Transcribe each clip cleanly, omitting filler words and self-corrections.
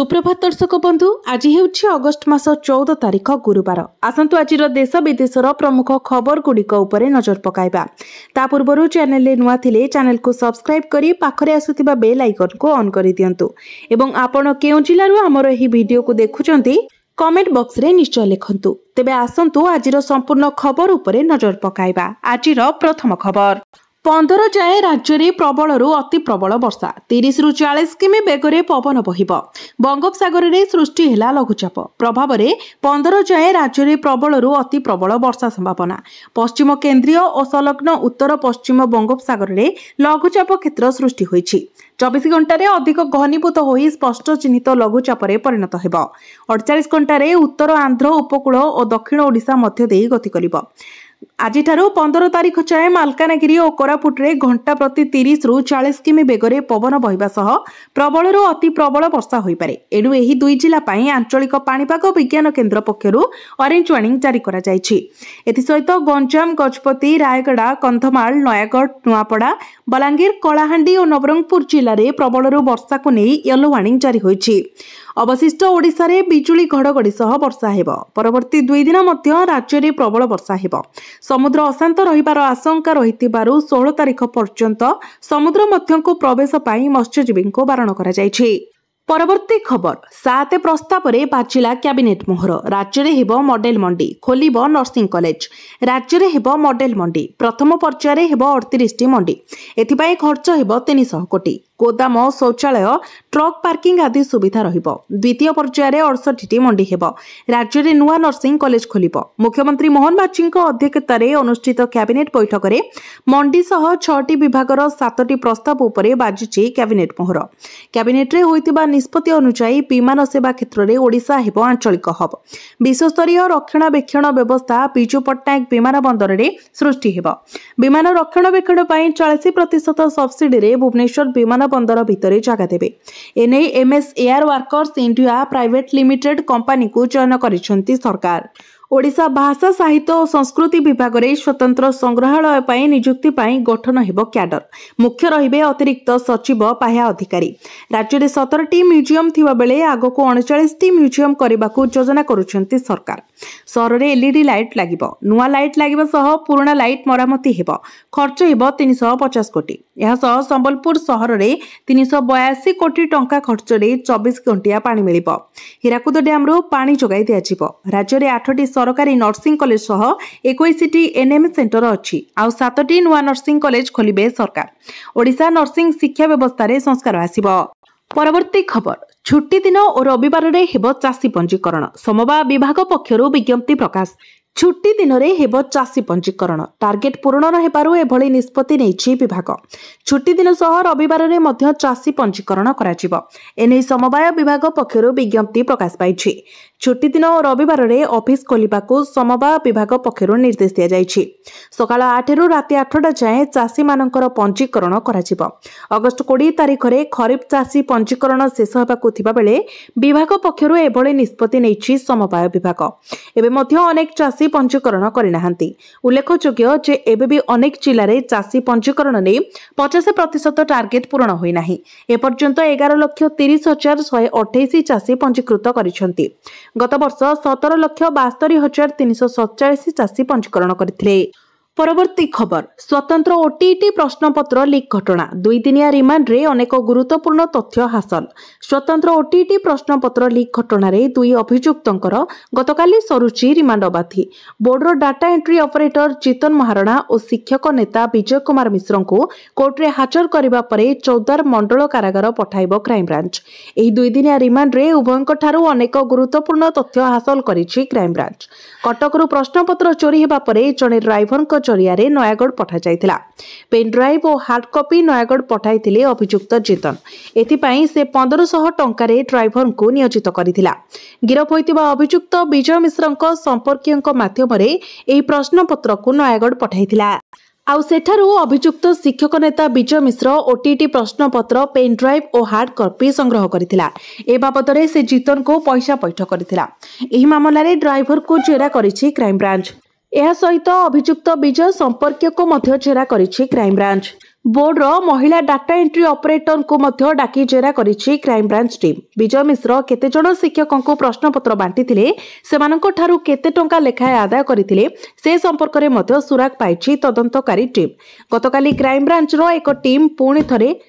सुप्रभात दर्शक बंधु आज हेउछि अगस्ट मास 14 तारिख गुरुवार। आसंतु आजिर देश विदेशर प्रमुख खबर गुड़िक उपरे नजर पकाइबा। ता पूर्वरु चैनल ले नुआ थिले चैनल को सब्सक्राइब करी पाखरे आसुथिबा बेल आइकन को ऑन करि दियंतु एवं आपण केउ जिल्लारु हमर एही वीडियो को देखुचंती कमेंट बॉक्स रे निश्चय लिखंतु। तेबे आसंतु आजिर संपूर्ण खबर उपरे नजर पकाइबा। आजिर प्रथम खबर 15 जाए राज्य में प्रबल रु अति प्रबल वर्षा 30 रु 40 किमी बेगरे पवन बहिब। बंगोपसागर में सृष्टि है लघुचाप प्रभाव में 15 जाए राज्य में प्रबल रु अति प्रबल वर्षा संभावना। पश्चिम केन्द्रीय और संलग्न उत्तर पश्चिम बंगोपसागर में लघुचाप क्षेत्र सृष्टि होइछि। 24 घंटे अधिक घनीभूत हो स्पष्ट चिन्हित लघुचाप परिणत हो। 48 घंटे उत्तर आंध्र उपकूल और दक्षिण ओडिशा मध्य देई गति करिब। आज 15 तारिख जाए मालकानगिरी और कोरापुट रे घंटा प्रति 30 रु 40 किमी बेगरे पवन बहिबा सह प्रबल रु अति प्रबल वर्षा होई पारे। एणु एही दुई जिला पई आंचलिक पाणीपाग विज्ञान केन्द्र पक्षरु ऑरेंज वार्निंग जारी करा जायछि। एथि सहित गंजाम गजपति रायगड़ा कंधमाल नयागढ़ नुआपड़ा बलांगीर कलाहांडी और नवरंगपुर जिले में प्रबल रु वर्षा को नहीं येलो वार्निंग जारी होइछि। अवशिष्ट ओडिशा रे बिजुली घड़घड़ी सह वर्षा हेबो। परवर्ती 2 दिन मध्य राज्य में प्रबल वर्षा हेबो। समुद्र अशांत रहिबार आशंका रहितिबारु 16 तारिख पर्यंत समुद्र मध्य को प्रवेश पाई मत्स्यजीवी को बारण करा जायछि। परवर्ती खबर 7 प्रस्ताव रे बाजिला कैबिनेट मोहर। राज्य में हेबो मॉडल मंडी खोलिब नर्सिंग कॉलेज। राज्य में हेबो मॉडल मंडी प्रथम पर्याय रे हेबो 38 टी मंडी। एथिपाई खर्च हेबो 300 कोटी। गोदाम शौचालय ट्रक पार्किंग आदि सुविधा रहिबो। द्वितीय पर्याय 68 टी मंडी हेबो। राज्य में नुआ नर्सिंग कॉलेज खोलिबो। मुख्यमंत्री मोहन बाचिंको अध्यक्षतार अनुष्ठित कैबिनेट बैठक में मंडी सह 6 टी विभागर 7 टी प्रस्ताव उपरे बाजिछि कैबिनेट मोहर। कैबिनेट रे होइतिबा निष्पत्ति अनुसार विमान सेवा क्षेत्र में ओडिशा हेबो आंचलिक हब। विश्वस्तरीय रक्षणाबेक्षण व्यवस्था बिजू पट्टनायक विमान बंदर रे सृष्टि हेबो। विमान रक्षणाबेक्षण पई 40% सब्सिडी रे भुवनेश्वर विमान बंदर भितर जगह देवे। एने MS air workers India private limited company को चयन करिसेंती सरकार। ओडिशा भाषा साहित्य और संस्कृति विभाग रे स्वतंत्र संग्रहालय पई नियुक्ति पई गठन हेबो कैडर। मुख्य रहिबे अतिरिक्त सचिव पाह्या अधिकारी। राज्य में 17 टी म्यूजियम थिबा बेले आगको 39 टी म्यूजियम करबाकू योजना करूछंती सरकार। सहर रे एलईडी लाइट लागिबो। नुआ लाइट लागिबा सह पुराना लाइट मरामती हेबो। खर्च हेबो 350 कोटी। यह सह संबलपुर सहर रे 382 कोटी टंका खर्च रे 24 घंटिया पानी मिलिबो। हीराकुद डैम रो पानी जोगाई दियाजिबो। राज्य रे 8 टी सरकारी नर्सिंग कॉलेज सह 21 टी एनएम सेंटर अछि। आ 7 टी नुआ नर्सिंग कॉलेज खोलिबे सरकार। ओडिशा नर्सिंग शिक्षा व्यवस्था रे संस्कार आसीबो। परवर्ती खबर छुट्टी दिन और रविवार रे हेबो चासी पंजीकरण। समवाय विभाग पक्षरु विज्ञप्ति प्रकाश। छुट्टी दिन रे हेबो चासी पंजीकरण। टार्गेट पूर्ण न हेबारु एभली निष्पत्ति नेछि विभाग। छुट्टी दिन सह रविवार रे मध्य चासी पंजीकरण कराजिबो। एनै समवाय विभाग पक्षरु विज्ञप्ति प्रकाश पाइछि। छुट्टी दिन और रविवार रे ऑफिस खोलिबाकू समवाय विभाग पक्षरु निर्देश दिया जाइछि। सकाळ 8 रु राति 8 जाए चासी मानकर पंजीकरण कराजिबो। अगस्ट 20 तारिख रे खरीफ चासी पंजीकरण शेष हेबाकू थिबा बेले विभाग पक्षरु एभली निष्पत्ति नेछि समवाय विभाग। एबे मध्य अनेक चासी पंजीकरण करिनाहांती। उल्लेखयोग्य जे एबे भी अनेक जिल्ला रे चासी पंजीकरण ने 50% टार्गेट पूर्ण होई नाही। ए पर्यंत 11,30,128 चासी पंजीकृत करिसेंती। गत वर्ष 17,72,347 चासी पंजीकरण करथिले। परवर्ती खबर स्वतंत्र ओटीटी प्रश्नपत्र लीक घटना 2 दिनिया रिमांड रे अनेक गुरुत्वपूर्ण तथ्य हासिल। स्वतंत्र ओटीटी प्रश्नपत्र लीक घटना रे 2 अभियुक्तंकर गतकाली सरुचि रिमांड अवधि। Border data entry operator Jitan Maharana और शिक्षक नेता विजय कुमार मिश्र को कोर्ट रे हाजर करबा परे चौदार मंडल कारागार पठाइबो क्राइम ब्रांच। एही 2 दिनिया रिमांड रे उभयंक ठारू अनेक गुरुत्वपूर्ण तथ्य हासिल करिछि क्राइम ब्रांच। कटकरू प्रश्नपत्र चोरी हेबा परे जणे ड्राइवर जरिया नयागढ़ पठा जाइथिला। पेन ड्राइव और हार्ड कॉपी नयागढ़ पठाइथिले अभियुक्त जीतन। एथिपाई से 1500 टंकारे ड्राइवर को नियोजित करिथिला। गिरफ होइतिबा अभियुक्त विजय मिश्रଙ୍କ संपर्कीयଙ୍କ माध्यमरे एही प्रश्नपत्र को नयागढ़ पठाइथिला। आउ सेठारु अभियुक्त शिक्षक नेता विजय मिश्र ओटीटी प्रश्नपत्र पेन ड्राइव और हार्ड कॉपी संग्रह करथिला। ए बाबतरे से जीतन को पैसा पैठ करथिला। एही मामलारे ड्राइवर को जेरा करिछि क्राइम ब्रांच। यह सहित अभियुक्त विजय संपर्क को मध्य जेरा करिछि क्राइम ब्रांच। बोर्डर महिला डाटा एंट्री ऑपरेटर को मध्य डाकी जेरा करिछि क्राइम ब्रांच टीम। विजय मिश्र केते जण शिक्षकों को प्रश्नपत्र बांटिथिले, सेमानंको ठारू केते टंका लेखाए आदाय करिथिले से संपर्क रे मध्य सुराग पाइछि तदंतकारी टीम। गतकाली क्राइम ब्रांच रो एक टीम पुणी थरे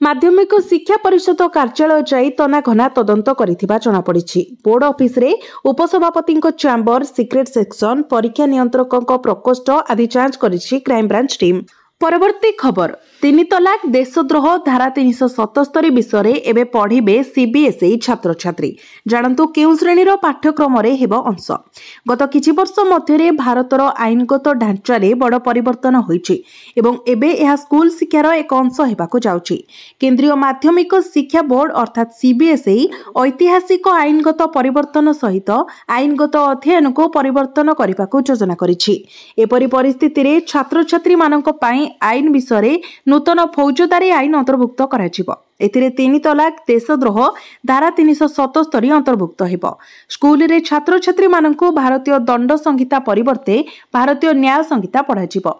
माध्यमिक शिक्षा परिषद कार्यालय जाई तनाघना तदंत करिथिबा जणा पड़िछि। बोर्ड ऑफिस रे उपसभापतिंको चैम्बर, सिक्रेट सेक्शन, परीक्षा नियंत्रकंको प्रकोष्ठ आदि जांच करिछि क्राइम ब्रांच टीम। परवर्ती खबर, 3 तलाक देशद्रोह धारा 377 विषय एवं पढ़े सीबीएसई छात्र छात्री। जानतु केउ श्रेणी पाठ्यक्रम हेब अंश। गत किछि वर्ष मध्य भारतर आईनगत ढांचारे बड़ परिवर्तन होइछि एवं एबे यह स्कूल शिक्षार एक अंश हेबाकु जाउछि। केंद्रीय माध्यमिक शिक्षा बोर्ड अर्थात सीबीएसई ऐतिहासिक आईनगत परिवर्तन सहित आईनगत अध्ययन को परिवर्तन करने योजना करिछि। एपरि परिस्थिति रे छात्र छात्री मानक पई आईन विषय नूतन फौजदारी आईन अंतर्भुक्त कराजिबो। एथिरे 3 तलाक देशद्रोह धारा 377 अंतर्भुक्त हेबो। स्कूल रे छात्र छात्री मानकु भारतीय दंड संहिता परिवर्ते भारतीय न्याय संहिता पढ़ाजिबो।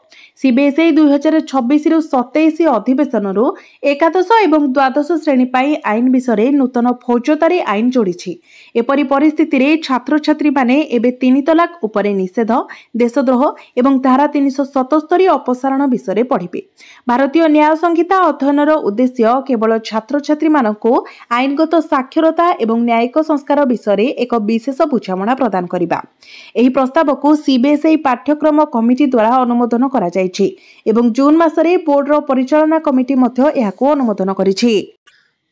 सीबीएसई 2026 रु 27 अधिवेशन रु एकादश एवं द्वादश श्रेणी पाई आईन विषय नूतन फौजदारी आईन जोड़िछि। एपरि परिस्थिति रे छात्र छात्री माने एबे 3 तलाक उपरे निषेध, देशद्रोह एवं धारा 377 अपसारण विषय पढ़िबे। भारतीय न्याय संहिता अध्ययनर उद्देश्य केवल छात्र छात्री मानकु आईनगत साक्षरता एवं न्यायिक संस्कार विषय एक विशेष बुझामणा प्रदान करिबा। एही प्रस्ताव को सीबीएसई पाठ्यक्रम कमिटी द्वारा अनुमोदन करा जायछि एवं जून मासरे बोर्डर परिचालना कमिटी मध्य एहाको अनुमोदन करिछि।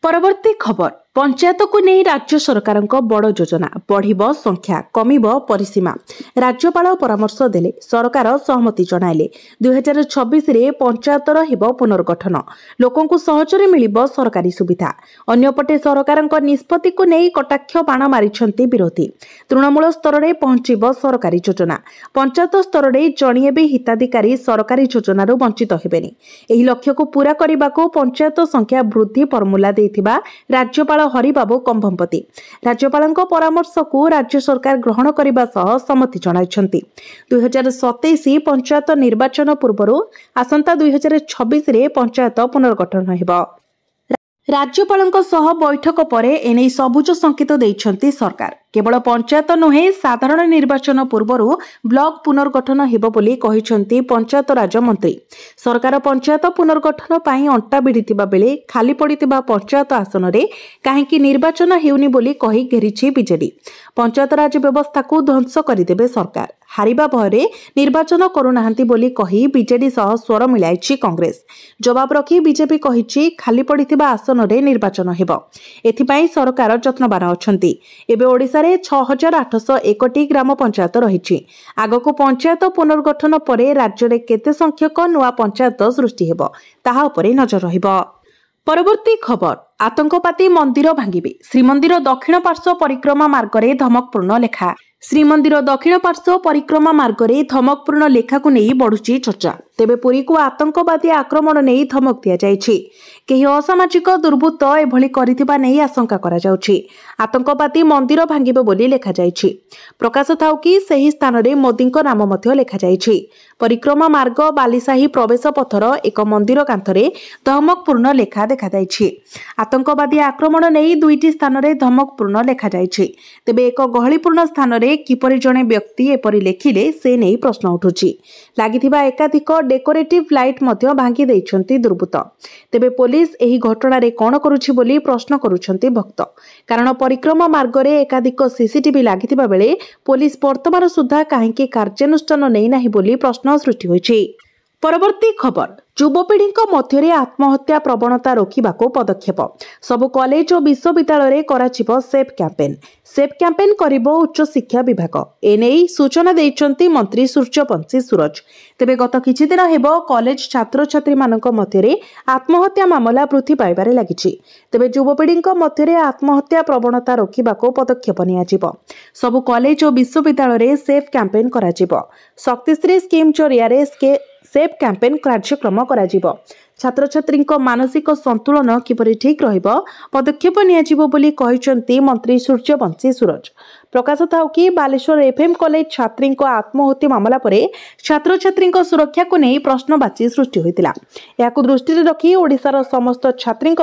परवर्ती खबर, पंचायत को नहीं राज्य सरकार बड़ योजना, बढ़िब संख्या कमिब परिसीमा। राज्यपाल परामर्श देले, सरकार सहमति जणाइले। 2026 रे पंचायतर हेब पुनर्गठन, लोकों को सहजरे मिलिब सरकारी सुविधा। अन्यपटे सरकार निष्पत्ति को नहीं कटाक्ष बाण मारिछंती विरोधी। तृणमूल स्तर में पहुंचब सरकारी योजना, पंचायत स्तर में जणिए भी हिताधिकारी सरकारी योजनार वंचित हेबेनी। एही लक्ष्य को पूरा करने पंचायत संख्या वृद्धि फर्मुला देथिबा राज्यपाल हरिबाबू कंभमपति राज्यपालଙ୍କ परामर्श को राज्य सरकार ग्रहण करने सह सम्मति जणाइछंती। 2027 पंचायत निर्वाचन पूर्व आसंता 2026 रे पंचायत पुनर्गठन हेबो। राज्यपालଙ୍କ सह बैठक परे एने सबुज संकेत देइछंती सरकार। केवल पंचायत नुहे, साधारण निर्वाचन पूर्व ब्लॉक पुनर्गठन हेबो बोली कहिछंती पंचायत राज मंत्री। सरकार पंचायत पुनर्गठन पाई अंटा भिड़िथिबा बेले खाली पड़िथिबा पंचायत आसन रे काहेकि निर्वाचन हेउनी बोली कहि घेरिछि बीजेडी। पंचायत राज व्यवस्था को ध्वंस करदेबे सरकार, हारिबा भयरे निर्वाचन करुनाहांती बोली कहि बीजेडी सह स्वर मिलाइछि कांग्रेस। जवाब रखी बीजेपी कहिछि खाली पड़िथिबा आसन रे निर्वाचन हेबो। एथिपाई सरकार जत्नबान अछंती। एबे ओडिसा रे 6801टी ग्राम पंचायत रहिछि। आगको पंचायत पुनर्गठन परे राज्य रे केते संख्यक नुआ पंचायत सृष्टि हेबो ताहा उपरे नजर रहिबो। परवर्ती खबर, आतंकवादी मंदिर भांगिबे, श्रीमंदिर दक्षिण पार्श्व परिक्रमा मार्गरे धमकपूर्ण लेखा। श्रीमंदिर दक्षिण पार्श्व परिक्रमा मार्गरे धमकपूर्ण लेखा को नहीं बढ़ुची चर्चा। तेबे पुरी को आतंकवादी आक्रमण नहीं धमक दिया जायछि। केही असामाजिक दुर्बृत्त एभली करिथिबा नहीं आशंका करा जाउछि। आतंकवादी मंदिर भांगिबे बोली लेखा जायछि। प्रकाश थाउ कि सही स्थान रे मोदीको नाम मध्य लेखा जायछि। परिक्रमा मार्ग बालीसाही प्रवेश पथर एक मंदिर कांथरे धमकपूर्ण लेखा देखा जायछि। आतंकवादी आक्रमण नहीं 2टी स्थान रे धमकपूर्ण लेखा जायछि। तेबे एक गहलीपूर्ण स्थान रे किपरि जणे व्यक्ति एपरि लेखिले से नहीं प्रश्न उठुछि। लागिथिबा एकाधिक डेकोरेटिव लाइट मध्य भांगी दैछंती दुर्बृत्त। तेबे पुलिस एही घटना रे कोन करूछि बोली प्रश्न करूछंती भक्त। कारण परिक्रमा मार्ग रे एकाधिक सीसीटीवी लागिथिबा बेले पुलिस वर्तमान सुद्धा काहेकि कार्यानुष्ठान नै नाही बोली प्रश्न सृष्टि होइछि। परवर्ती खबर, युवपीढ़ी मध्य आत्महत्या प्रवणता रोकवाक पदक्षेप। सबु कॉलेज और विश्वविद्यालय कराचिबो सेफ कैंपेन। सेफ कैंपेन करिबो उच्च शिक्षा विभाग। एने सूचना देइचंती मंत्री सूर्यवंशी सूरज। तेबे गत किछि दिन हेबो कॉलेज छात्र छात्री मानक मध्य आत्महत्या मामला वृद्धि पाइबारे लागिछि। तेबे युवपीढ़ी मध्य आत्महत्या प्रवणता रोकवाक पदक्षेप नियाजिबो। सबु कॉलेज और विश्वविद्यालय सेफ कैंपेन कराजिबो। शक्तिश्री स्कीम जरिया सेफ कैंपेन कार्यक्रम कराजिबो। छात्र छात्री मानसिक संतुलन किपरि ठीक रहिबो पदक्षेप नियाजिबो बोली कहिसंती मंत्री सूर्यवंशी सूरज। प्रकाश थाउ कि बालेश्वर एफएम कॉलेज छात्री आत्महत्या मामला पर छात्र छात्री सुरक्षा को नहीं प्रश्नवाची सृष्टि होता। यह दृष्टि रखी ओडिशार समस्त छात्री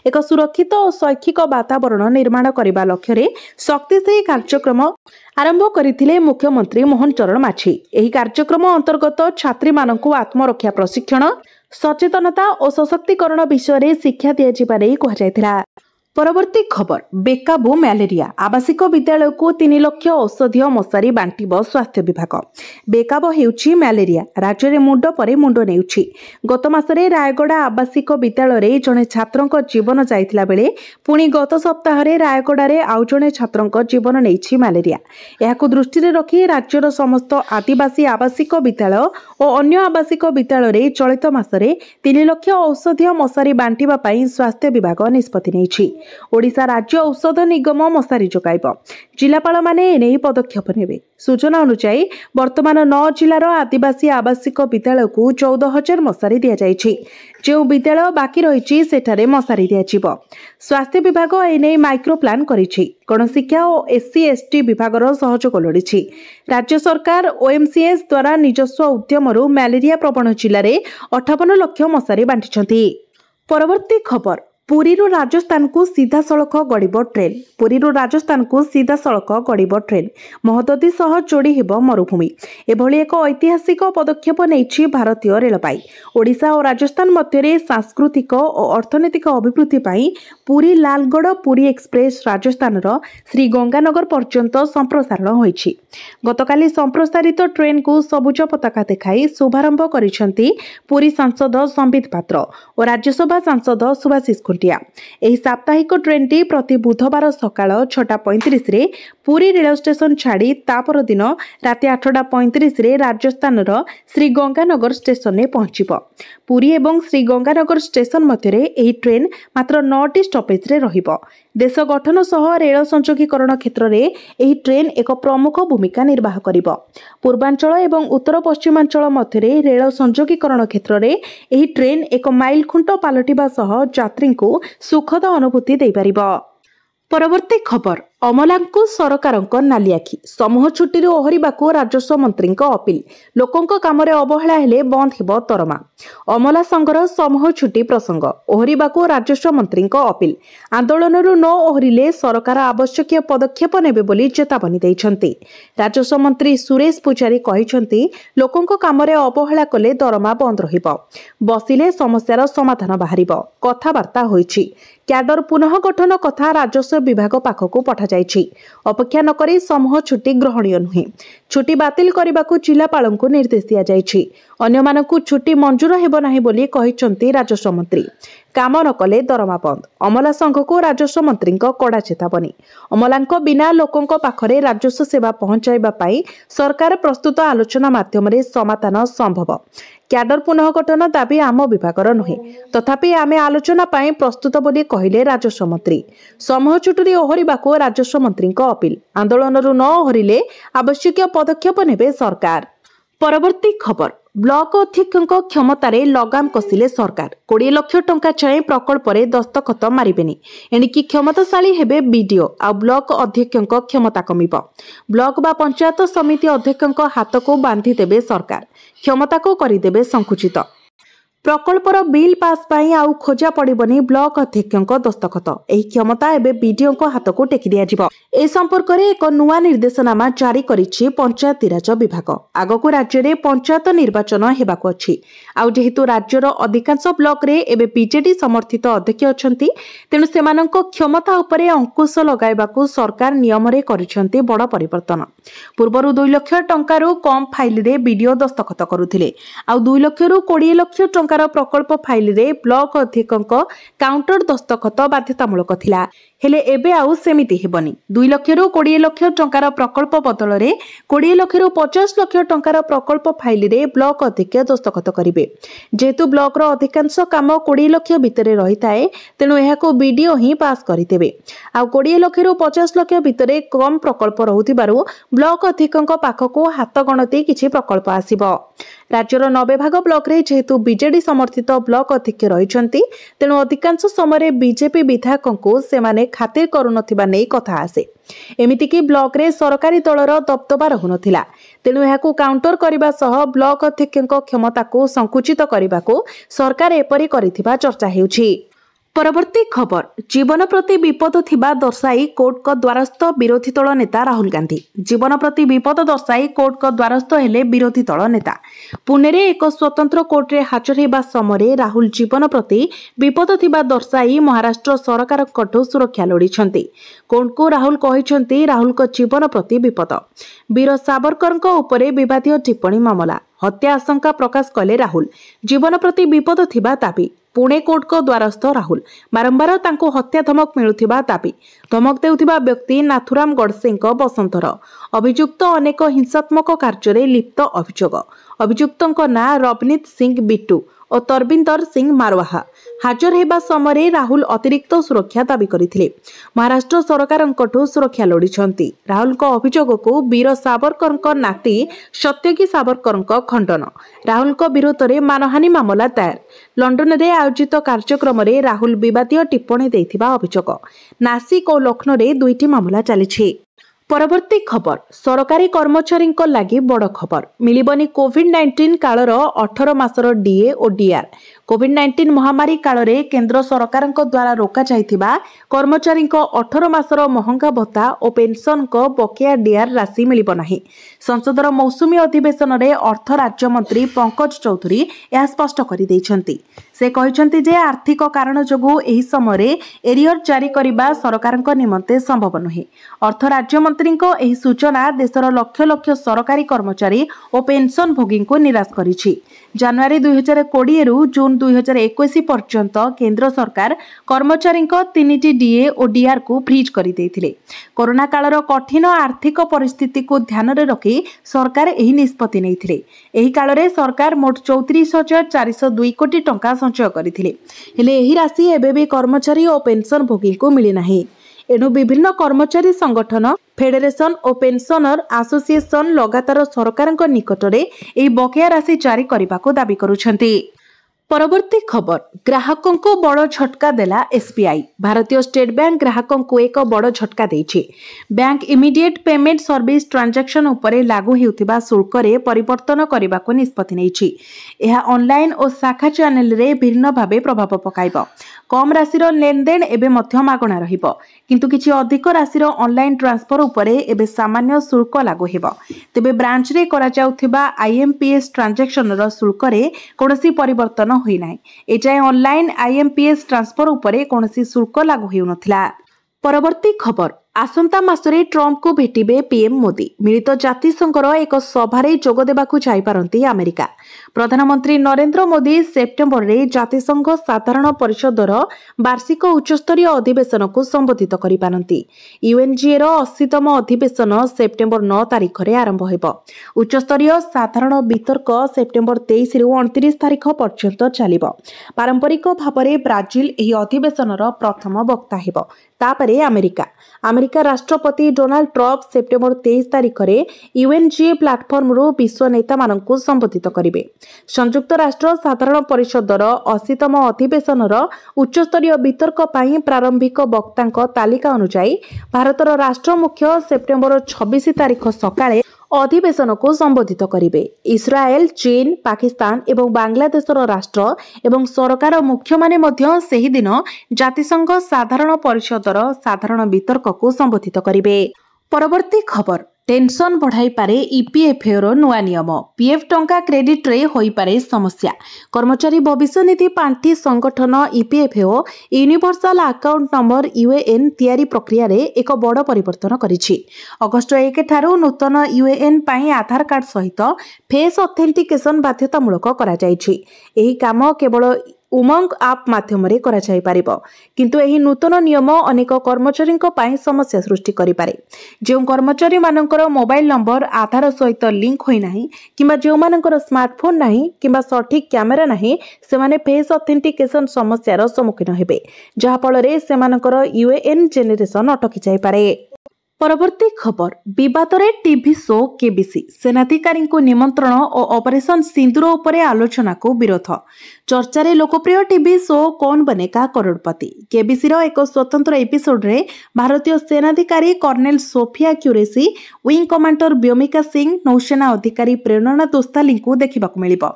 एक सुरक्षित और शैक्षिक वातावरण निर्माण करने लक्ष्य रे शक्तिशाली कार्यक्रम आरंभ करथिले मुख्यमंत्री मोहन चरण माछी। एही कार्यक्रम अंतर्गत छात्री मानकु आत्मरक्षा प्रशिक्षण, सचेतनता और सशक्तिकरण विषय रे शिक्षा दिया नहीं कहुला। परवर्ती खबर, बेकाबू म्यालेरिया। आवासिक विद्यालय को 3 लाख औषधीय मशारी बांटिब स्वास्थ्य विभाग। बेकाब हेउछि म्यालेरिया राज्य में मुंड पर मुंड नेउछि। गत मासरे रायगड़ा आवासिक विद्यालय रे जने छात्रक जीवन जाइतिला बेले पुणी गत सप्ताह रे रायगड़ा रे आउ जने छात्रक जीवन नेछि म्यालेरिया। एहाकु दृष्टि रे रखी राज्यर समस्त आदिवासी आवासिक विद्यालय और अन्य आवासिक विद्यालय रे चलित मासरे 3 लाख औषधीय मशारी बांटिबा पई स्वास्थ्य विभाग निष्पत्ति नेछि। ओडिशा राज्य औषध निगम मशारी जोगाइब। जिलापाल माने एने पदक्षेप नेबे। सूचना अनुसार वर्तमान 9 जिलार आदिवासी आवासिक विद्यालय को 14,000 मशारी दिया जाइछि। जो विद्यालय बाकी रही सेठारे मशारी दियाजिब। स्वास्थ्य विभाग एने माइक्रो प्लान करिछि। गणशिक्षा और एससी एसटी विभागर सहयोग लोड़ी। राज्य सरकार ओएमसीएस द्वारा निजस्व उद्यमरू म्यालेरिया प्रवण जिले में 58 लाख मशारी बांटिछंती। परवर्ती खबर, पुरी राजस्थान को सीधा सड़क गड़ब ट्रेन। पुरी राजस्थान को सीधा सड़क गड़ब ट्रेन। महोदधी सह जोड़ी हेब मरुभूमि। एभली एक ऐतिहासिक पदक्षेप नहीं भारतीय रेलपाई। ओडिशा और राजस्थान मध्य सांस्कृतिक और अर्थनैतिक अभिवृद्धि पाई पुरी लालगड़ पुरी एक्सप्रेस राजस्थान श्री गंगानगर पर्यंत संप्रसारण होईछि। गतकाली संप्रसारित ट्रेन को सबुज पताका देखाई शुभारंभ करिसेंती पुरी सांसद संबित पात्र और राज्यसभा सांसद सुभाषिष खुंटिया। एही साप्ताहिक ट्रेन टी प्रति बुधवार सकाळ 6:35 रे पुरी रेल स्टेशन छाड़ी तापर दिन राति 8:35 रे राजस्थान श्री गंगानगर स्टेशन में पहुंचब। पुरी एवं श्री गंगानगर स्टेशन मध्य एही ट्रेन मात्र 9टी स्टपेज रे रहिब। देश गठन सह रेल संयोगीकरण क्षेत्र में एही ट्रेन एक प्रमुख भूमिका निर्वाह करिब। पूर्वांचल एवं उत्तर पश्चिमांचल मध्य रेल संयोगीकरण क्षेत्र में एही ट्रेन एक माइल खुंट पालटिबा सह यात्री को सुखद अनुभूति दे पारिब। परवर्ती खबर, अमलांकु सरकारक नाली आखि। समूह छुट्टी ओहरिबाकू राजस्व मंत्री अपील। लोकों काम अवहेला हेले बंद हेब दरमा। अमला संघर समूह छुट्टी प्रसंग ओहरिबाकू राजस्व मंत्री अपील। आंदोलन न ओहरिले सरकार आवश्यक पदक्षेप नेबे बोली चेतावनी दैछंती। राजस्व मंत्री सुरेश पूजारी कहिछंती लोकों काम अवहेला कले दरमा बंद रहिब। बसिले समस्यार समाधान बाहरिब। कथाबार्ता होईछि। क्याडर पुनः गठन कथा राजस्व विभाग पाखकू पठा जाइछि। अपेक्षा न करी समूह छुट्टी ग्रहणीय नुहे। छुट्टी बातिल करबाकू जिलापालंकू निर्देश दिया जाइछि। अन्यमानकू छुट्टी मंजूर हेब नाही बोली कहिसंती राजस्व मंत्री। काम न कले दरमा बंद। अमला संघ को राजस्व मंत्री कड़ा चेतावनी। अमलांक बिना लोकों पाखरे राजस्व सेवा पहुंचाइबा पाई सरकार प्रस्तुत आलोचना माध्यम समाधान संभव। क्याडर पुनः गठन दाबी आम विभागर नुहे, तथापि आमे आलोचना पाई प्रस्तुत बोली कहिले राजस्व मंत्री। समूह छुट्टी ओहरिबाकू राजस्व मंत्री अपील। आंदोलन न ओहरिले आवश्यक पदक्षेप नेबे सरकार। परवर्ती खबर, ब्लॉक अध्यक्षों क्षमतार लगाम कसिले सरकार। 20 लाख टंका छाए प्रकल्प दस्तखत मारिबेनी। एणिकी क्षमताशाली हेबे बीडीओ आ ब्लॉक अध्यक्षों क्षमता कमिब। ब्लॉक बा पंचायत समिति अध्यक्षों हाथ को बांधी देबे सरकार। क्षमता को करिदेबे संकुचित। प्रकल्पर बिल पास पाई आउ खोजा पड़िबनी ब्लॉक अध्यक्षों दस्तखत। एही क्षमता एबे बीडीओ हाथ को टेकी दिया जिवो। ए संपर्क में एक नुआ निर्देशनामा जारी करिछि पंचायतीराज विभाग। आगको राज्य में पंचायत निर्वाचन हेबाको अछि। आउ जेहेतु राज्यर अधिकांश ब्लॉक रे एबे बीजेडी समर्थित अध्यक्ष अछंती, तेणु सेमानंको क्षमता उपरे अंकुश लगाइबाकू सरकार नियम रे करिसंती बड़ परिवर्तन। पूर्वरु 2 लाख टंकारु कम फाइल रे बीडीओ दस्तखत करुथिले। आउ 2 लाख रु 20 लाख टंकार प्रकल्प फाइल रे ब्लॉक अध्यक्षों काउंटर दस्तखत बाध्यतामूलक थिला। हेले एबे आउ सेमिति हेबनी। 2 लाख रु 20 लाख टंकार प्रकल्प बदल रे 20 लाख रु 50 लाख टंकार प्रकल्प फाइल रे ब्लॉक अध्यक्ष दस्तखत करिवे। जेहेतु ब्लॉक रो अधिकांश काम 20 लाख भितरे रहिताए, तेणु एहाको बीडीओ ही पास करितेबे। आ 20 लाख रु 50 लाख भितरे कम प्रकल्प रहुतिबारु ब्लॉक अध्यक्षों पाखको हाथ गणति किछि प्रकल्प आसीबो। राज्यर 90 भाग ब्लॉक रे जेहेतु बीजेडी समर्थित ब्लॉक अध्यक्ष रहिछंती, तेणु अधिकांश समय बीजेपी विधायकों को सेमाने खातिर करुनथिबा नै कथा आसे। एमितिकी ब्लॉक रे सरकारी दलर दबदबा रहुनथिला, तेणु एहाकू काउंटर करिबा सह ब्लॉक अध्यक्षक क्षमता को संकुचित करिबाकू सरकार एपरि करिथिबा चर्चा हेउछि। परवर्ती खबर, जीवन प्रति विपद थिबा दर्शाई कोर्ट को द्वारस्थ विरोधी दल नेता राहुल गांधी। जीवन प्रति विपद दर्शाई कोर्ट को द्वारस्थ हेले विरोधी दल नेता। पुणे रे एक स्वतंत्र कोर्ट रे हाजर हेबा समय राहुल जीवन प्रति विपद थिबा दर्शाई महाराष्ट्र सरकार कठो सुरक्षा लोड़ीछंती। कोर्ट को राहुल कहिछंती राहुल को जीवन प्रति विपद। वीर सावरकर उपरे विवादीय टिप्पणी मामला, हत्या आशंका प्रकाश कले राहुल। जीवन प्रति विपद थिबा दाबी, पुणे कोर्ट को द्वारस्थ राहुल। बारंबार तांको हत्या धमक मिलुथिबा दाबी, धमक देउथिबा व्यक्ति नाथुराम गडसेंक बसंतर। अभियुक्त अनेक हिंसात्मक कार्य लिप्त अभियोग। अभियुक्तक नाँ रवनीत सिंह बिट्टू और तरबिंदर सिंह मारवाहा। हाजर हेबा समय राहुल अतिरिक्त सुरक्षा दाबी करथिले। महाराष्ट्र सरकारंकठू सुरक्षा लोड़ीछंती। राहुल को अभियोग को वीर सावरकर नाती सत्यकी सावरकर खंडन। राहुल को विरोध में मानहानि मामला दायर। लंडन रे आयोजित कार्यक्रम रे राहुल विवादीय टिप्पणी देथिबा अभियोग। नासिक और लखनऊ रे दुईटी मामला चलिछि। परवर्ती खबर, सरकारी कर्मचारी लागि बड़ खबर, मिलिबनी कोविड-19 कालर 18 मासर डीए और डीआर। कोविड-19 महामारी काल रे केंद्र सरकार द्वारा रोका जाइथिबा कर्मचारी 18 मासर महंगा भत्ता और पेंशन को बकेया डीआर राशि मिलिब नाही। संसदर मौसुमी अधिवेशन रे अर्थ राज्य मंत्री पंकज चौधरी यह स्पष्ट कर दैछंती। से कहिसंती जे आर्थिक कारण जोगु एही समय एरियर जारी करिबा सरकारक निमंते संभव नहे। अर्थ राज्य मंत्री को एही सूचना देशर लक्ष लक्ष सरकारी कर्मचारी और पेंशन भोगी को निराश करिछि। जनवरी 2020 रु जून 2021 पर्यंत केंद्र सरकार कर्मचारी 3टी डीए और डीआर को फ्रीज कर देथिले। कोरोना कालर कठिन आर्थिक परिस्थिति को ध्यान रे रखी सरकार एही निष्पत्ति नैथिले। एही काल रे सरकार मोट 34,402 कोटी टंका संचय करथिले, हेले एही राशि एबे भी कर्मचारी और पेंशन भोगी को मिली नाही। एणु विभिन्न कर्मचारी संगठन, फेडरेशन और पेंशनर एसोसिएशन लगातार सरकार निकट में एही बकेया राशि जारी करने को दाबी करुछंती। परवर्ती खबर, ग्राहकों को बड़ झटका देला एसबीआई। भारतीय स्टेट बैंक ग्राहकों को एक बड़ झटका देछि। Bank immediate payment service transaction उपरे लागू हेउथिबा शुल्क रे परिवर्तन करबा को निष्पत्ति नेछि। एहा ऑनलाइन और शाखा चैनल रे भिन्न भाबे प्रभाव पकाइबो। कम राशिर लेनदेन एबे मध्य मागणा रहिबो, किंतु किछि अधिक राशिर ऑनलाइन ट्रांसफर उपरे एबे सामान्य शुल्क लागू हेबो। तेबे ब्रांच रे करा जाउथिबा आईएमपीएस ट्रांजैक्शन रो शुल्क रे कोनोसी परिवर्तन होई नाही। एजाय ऑनलाइन आईएमपीएस ट्रांसफर उपरे कोनोसी शुल्क लागू हेउ नथिला। परवर्ती खबर, आसंता मासरे ट्रम्प को भेटिबे पीएम मोदी। मिलित जातिसंघर एक सभारे जोग देबाकू जाई पारंती अमेरिका। प्रधानमंत्री नरेंद्र मोदी सेप्टेम्बर रे जातिसंघ साधारण परिषदर वार्षिक उच्चस्तरीय अधिवेशन को संबोधित करि पारंती। यूएनजीए रो 80तम अधिवेशन सेप्टेम्बर 9 तारिख रे आरंभ हेबो। उच्चस्तरीय साधारण वितर्क सेप्टेम्बर 23 रु 29 तारिख पर्यंत चलिबो। पारंपरिक भाबरे ब्राजिल एही अधिवेशनर प्रथम वक्ता हेबो, तापरे अमेरिका राष्ट्रपति डोनाल्ड ट्रम्प सेप्टेम्बर 23 तारिख रे यूएनजीए प्लाटफर्म रु विश्व नेता माननकु संबोधित करिवे। संयुक्त राष्ट्र साधारण परिषदर 80तम अधिवेशनर उच्चस्तरीय वितर्क पई प्रारंभिक वक्तांक तालिका अनुसार भारतर राष्ट्र मुख्य सेप्टेम्बर 26 तारिख सकाळे अधिवेशन को संबोधित करिवे। इस्राएल, चीन, पाकिस्तान एवं बांग्लादेशर राष्ट्र एवं सरकार मुख्य माने मध्य सेही दिन जातिसंघ साधारण परिषदर साधारण वितर्क को संबोधित करिवे। परवर्ती खबर, टेंशन बढ़ाई पारे ईपीएफओ रो नुआ नियम। पीएफ टंका क्रेडिट रे होई पारे समस्या। कर्मचारी भविष्य निधि पांठी संगठन EPFO universal account number UAN तैयारी प्रक्रिया रे एक बड़ परिवर्तन करिछि। अगस्त 1 ठारू नूतन यूएएन पई आधार कार्ड सहित फेस ऑथेंटिकेशन बाध्यतामूलक करा जायछि। एही काम केवल उमंग आप माध्यम रे करा जाय परिबो, किंतु एही नूतन नियम अनेक कर्मचारी पई समस्या सृष्टि करि पारे। जे कर्मचारी मानकर मोबाइल नंबर आधार सहित लिंक होई नाही किबा जे मानकर स्मार्टफोन नाही किबा सठिक कैमेरा नाही से माने फेस ऑथेंटिकेशन समस्यार सम्मुखीन हेबे, जहा फल रे से मानकर यूएएन जेनरेशन अटकी जाय पारे। परवर्ती खबर विवाद रे टीवी शो केबीसी सेनाधिकारी को निमंत्रण और ऑपरेशन सिंदूर उपरे आलोचना को विरोध चर्चा रे लोकप्रिय टीवी शो कौन बनेगा करोड़पति केबीसी रो एक स्वतंत्र एपिसोड रे भारतीय सेनाधिकारी colonel Sophia Qureshi wing commander Vyomika Singh नौसेना अधिकारी प्रेरणा दोस्ताली को देखा मिलिबो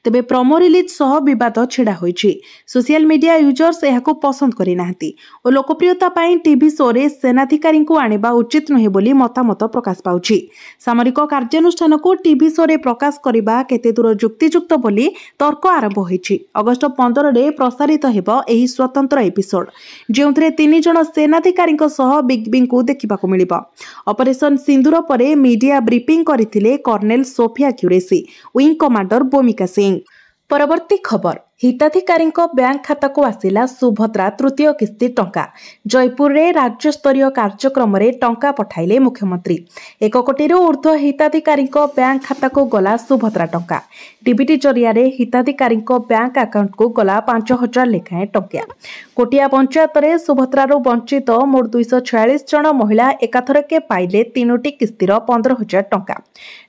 तेबे प्रोमो रिलीज सह विवाद छिड़ा होईछि सोशल मीडिया यूजर्स एहाको पसंद करि नाहंती और लोकप्रियता पाई टीवी शो रे सेनाधिकारी को आनिबा उचित नुहे बोली मतामत प्रकाश पाउछि सामरिक कार्यानुष्ठान को टीवी शो रे प्रकाश करबा केते दूर जुक्तियुक्त बोली तर्क आरंभ होईछि अगस्त 15 रे प्रसारित हेबो एही स्वतंत्र एपिसोड जेउथरे 3 जण सेनाधिकारी सह बिग बिंग को देखिबाको मिलिबो ऑपरेशन सिंदूर परे मीडिया ब्रीफिंग करथिले colonel Sophia Qureshi wing commander Vyomika Singh परवर्ती खबर हिताधिकारी बैंक खाता को आसिला सुभद्रा तृतीय किस्ती टंका जयपुर रे राज्य स्तरीय कार्यक्रम रे टंका पठाइले मुख्यमंत्री 1 कोटी ऊर्ध्व हिताधिकारी बैंक खाता को गला सुभद्रा टंका डीबीटी जरिया रे हिताधिकारी बैंक अकाउंट को गला 5000 लेखाएं टंका कोटिया पंचायत रे सुभद्रा वंचित मोट 246 जन महिला एकाथरके पाइले 3टी किस्तीर 15000 टंका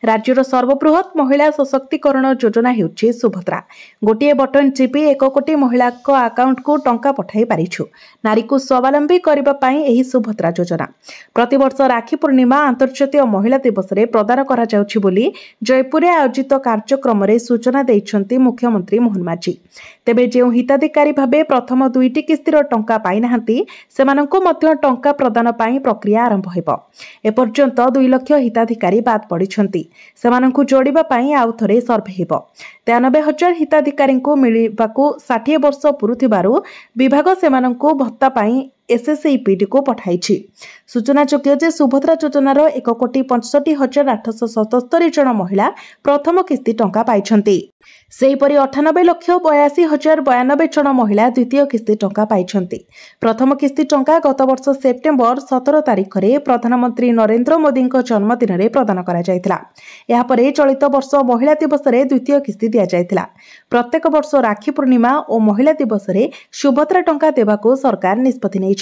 राज्यर सर्वबृहत महिला सशक्तिकरण योजना हेउछि सुभद्रा गोटे बटन चिपी 1 कोटी महिला अकाउंट को टंका पठाई पारिछु नारी को स्वावलंबी करबा पई एही सुभद्रा योजना प्रतिवर्ष राखी पूर्णिमा अंतर्जातीय महिला दिवस रे प्रदान करा जाउछि बोली जयपुर रे आयोजित कार्यक्रम रे सूचना दैछंती मुख्यमंत्री मोहन माझी तेबे जेउ हिताधिकारी भाबे प्रथम 2टी किस्तीर टंका पाई नाहंती सेमानंको मध्य टंका प्रदान पई प्रक्रिया आरंभ हेबो एपर्यंत 2 लाख हिताधिकारी बाद पड़िछंती सेमानंको जोड़िबा पई आउ थरे सर्वे हेबो 93,000 हिताधिकारी को मिलिबाकू 60 वर्ष पुरुथिबारु विभाग सेमानंको भत्ता पई एसएसईपीडी को पठाइछि सूचना योग्य जे सुभद्रा योजनार 1,65,877 जन महिला प्रथम किस्ती टंका पाइछंती सेहीपरि 98,82,092 जन महिला द्वितीय किस्ती टंका पाइछंती प्रथम किस्ती टंका गत वर्ष सेप्टेम्बर 17 तारिख रे प्रधानमंत्री नरेंद्र मोदी जन्मदिन रे प्रदान करा जायतिला एहा परे चलित वर्ष महिला दिवस रे द्वितीय किस्ती दिया जायतिला प्रत्येक वर्ष राखी पूर्णिमा और महिला दिवस रे सुभद्रा टंका देबाको सरकार निष्पत्ति नै